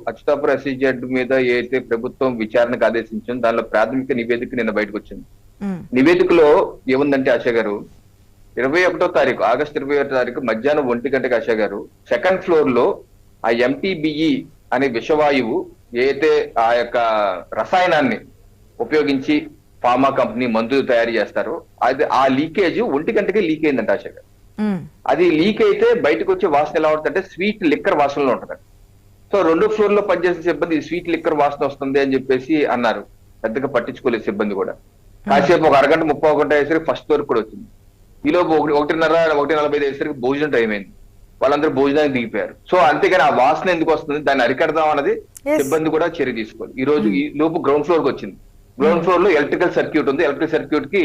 Atchutapuram SEZ మీద ఏదైతే ప్రభుత్వం విచారణకు ఆదేశించిందో దానిలో ప్రాథమిక నివేదిక నిన్న బయటకు వచ్చింది. నివేదికలో ఏముందంటే ఆశ గారు, 21వ తారీఖు ఆగస్టు 21వ తారీఖు మధ్యాహ్నం 1 గంటకు ఆశ గారు సెకండ్ ఫ్లోర్ లో ఆ MTBE అనే విషవాయువు ఏదైతే ఆ యొక్క రసాయనాన్ని ఉపయోగించి ఫార్మా కంపెనీ మందులు తయారు చేస్తారో అది ఆ లీకేజ్ 1 గంటకే లీక్ అయిందంట ఆశ గారు. అది లీక్ అయితే బయటకు వచ్చే వాసన ఎలా ఉంటుందంటే స్వీట్ లిక్కర్ వాసనలో ఉంటది. సో 2వ ఫ్లోర్ లో పనిచేసే సిబ్బంది స్వీట్ లిక్కర్ వాసన వస్తుంది అని చెప్పేసి అన్నారు. పెద్దగా పట్టించుకోలేదు సిబ్బంది కూడా. కాసేపు ఒక అరగంట 30 గంట అయ్యేసరికి ఫస్ట్ ఫ్లోర్ కూడా వచ్చింది. ఈలోపు 1:30 అయ్యేసరికి భోజనం టైం అయింది. వాళ్ళందరూ భోజనానికి దిగిపోయారు. సో అంతేగాని ఆ వాసన ఎందుకు వస్తుంది, దాన్ని అరికడదాం అన్నది సిబ్బంది కూడా చర్య తీసుకోవాలి. ఈ రోజు ఈ లోపు గ్రౌండ్ ఫ్లోర్ కి వచ్చింది. గ్రౌండ్ ఫ్లోర్ లో ఎలక్ట్రికల్ సర్క్యూట్ ఉంది. ఎలక్ట్రికల్ సర్క్యూట్ కి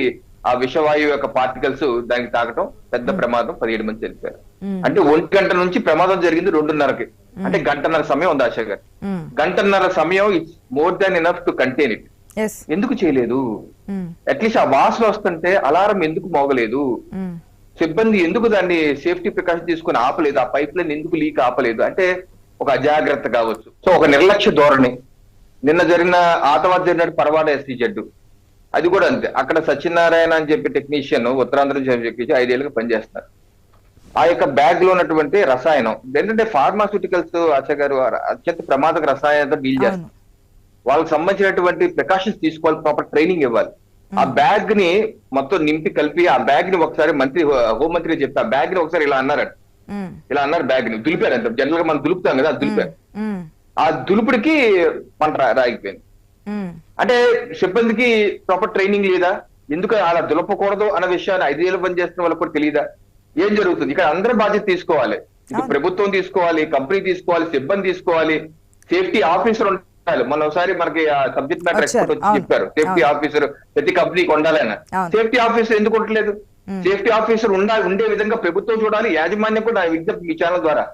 ఆ విషవాయువు యొక్క పార్టికల్స్ దానికి తాకటం పెద్ద ప్రమాదం, 17 మంది చనిపోయారు. అంటే 1 గంట నుంచి ప్రమాదం జరిగింది 2:30కి. అంటే గంటన్నర సమయం ఉంది ఆశ గారు. గంటన్నర సమయం it's more than enough to contain it. ఎందుకు చేయలేదు? అట్లీస్ట్ ఆ వాసన వస్తుంటే అలారం ఎందుకు మోగలేదు? సిబ్బంది ఎందుకు దాన్ని సేఫ్టీ ప్రికాషన్ తీసుకుని ఆపలేదు? ఆ పైప్ లైన్ ఎందుకు లీక్ ఆపలేదు? అంటే ఒక అజాగ్రత్త కావచ్చు. సో ఒక నిర్లక్ష్య ధోరణి. నిన్న జరిగిన ఆ తర్వాత జరిగినట్టు పరవాడ SEZ అది కూడా అంతే. అక్కడ సత్యనారాయణ అని చెప్పి టెక్నీషియన్ ఉత్తరాంధ్ర చెప్పి 5 ఏళ్ళుగా పనిచేస్తున్నారు. ఆ యొక్క బ్యాగ్ లో ఉన్నటువంటి రసాయనం ఏంటంటే ఫార్మాస్యూటికల్స్ ఆశ గారు అత్యంత ప్రమాదక రసాయనంతో డీల్ చేస్తారు. వాళ్ళకి సంబంధించినటువంటి ప్రికాషన్స్ తీసుకోవాలి, ప్రాపర్ ట్రైనింగ్ ఇవ్వాలి. ఆ బ్యాగ్ ని మొత్తం నింపి కలిపి ఆ బ్యాగ్ ని ఒకసారి హోంమంత్రి చెప్తే ఆ బ్యాగ్ ని ఒకసారి ఇలా అన్నారట. ఇలా అన్నారు, బ్యాగ్ ని దులిపారు. అంత జనరల్ గా మనం దులుపుతాం కదా, అది దులిపారు. ఆ దులుపుడికి మంట రాగిపోయింది. అంటే సిబ్బందికి ప్రాపర్ ట్రైనింగ్ లేదా? ఎందుకు అలా దులపకూడదు అన్న విషయాన్ని 5 ఏళ్ళు పనిచేస్తున్న వాళ్ళకి కూడా తెలియదా? ఏం జరుగుతుంది ఇక్కడ? అందరూ బాధ్యత తీసుకోవాలి. ఇటు ప్రభుత్వం తీసుకోవాలి, కంపెనీ తీసుకోవాలి, సిబ్బంది తీసుకోవాలి, సేఫ్టీ ఆఫీసర్ ఉండాలి. మన ఒకసారి మనకి సబ్జెక్ట్ మ్యాటర్ ఎక్స్పర్ట్ వచ్చి చెప్పారు, సేఫ్టీ ఆఫీసర్ ప్రతి కంపెనీకి ఉండాలని. సేఫ్టీ ఆఫీసర్ ఎందుకు ఉండలేదు? సేఫ్టీ ఆఫీసర్ ఉండే విధంగా ప్రభుత్వం చూడాలి. యాజమాన్యం కూడా విజ్ఞప్తి మీ ఛానల్ ద్వారా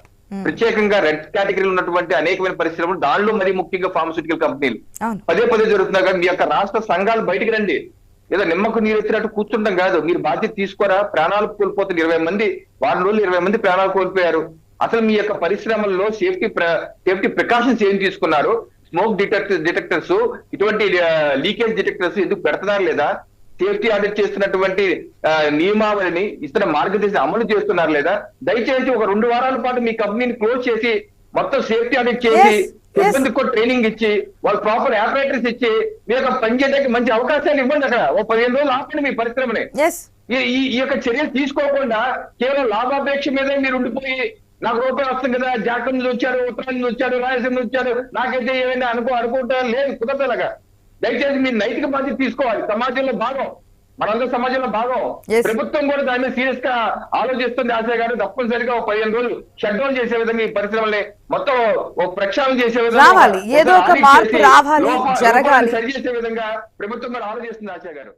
ప్రత్యేకంగా రెడ్ కేటగిరీలో ఉన్నటువంటి అనేకమైన పరిశ్రమలు, దానిలో మరి ముఖ్యంగా ఫార్మస్యూటికల్ కంపెనీలు పదే జరుగుతున్నారు. కానీ మీ యొక్క రాష్ట్ర సంఘాలు బయటికి రండి. ఏదో నిమ్మకు నీరు ఎత్తినట్టు కూర్చుంటాం కాదు. మీరు బాధ్యత తీసుకోరా? ప్రాణాలు కోల్పోతున్న 20 మంది, వారం రోజులు 20 మంది ప్రాణాలు కోల్పోయారు. అసలు మీ యొక్క పరిశ్రమల్లో సేఫ్టీ ప్రికాషన్స్ ఏం తీసుకున్నారు? స్మోక్ డిటెక్టర్స్, ఇటువంటి లీకేజ్ డిటెక్టర్స్ ఎందుకు పెడుతున్నారు లేదా? సేఫ్టీ ఆడిట్ చేస్తున్నటువంటి నియమావళిని ఇస్తున్న మార్గదర్శనం అమలు చేస్తున్నారు లేదా? దయచేసి ఒక 2 వారాల పాటు మీ కంపెనీని క్లోజ్ చేసి మొత్తం సేఫ్టీ ఆడిట్ చేసి సిబ్బందికి కూడా ట్రైనింగ్ ఇచ్చి వాళ్ళు ప్రాపర్ ఆపరేటర్స్ ఇచ్చి మీ యొక్క పనిచేయడానికి మంచి అవకాశాలు ఇవ్వండి. అక్కడ ఓ 15 రోజులు ఆపండి మీ పరిశ్రమని. ఈ యొక్క చర్యలు తీసుకోకుండా కేవలం లాభాపేక్ష మీదే మీరు ఉండిపోయి నాకు రూపాయలు వస్తుంది కదా, జార్ఖండ్ నుంచి వచ్చారు, ఉత్తరాంధ్ర నుంచి వచ్చారు, రాయలసీమ నుంచి వచ్చారు, నాకైతే ఏమైనా అనుకుంటారు లేదు, కుదరదలాగా. దయచేసి మీరు నైతిక బాధ్యత తీసుకోవాలి. సమాజంలో భాగం, మనందరూ సమాజంలో భాగం. ప్రభుత్వం కూడా దాని మీద సీరియస్ గా ఆలోచిస్తుంది ఆశ గారు. తప్పనిసరిగా ఒక 15 రోజులు షట్ డౌన్ చేసే విధంగా ఈ పరిశ్రమల్ని మొత్తం ఒక ప్రక్షాళన చేసే విధంగా సరి చేసే విధంగా ప్రభుత్వం కూడా ఆలోచిస్తుంది ఆశ గారు.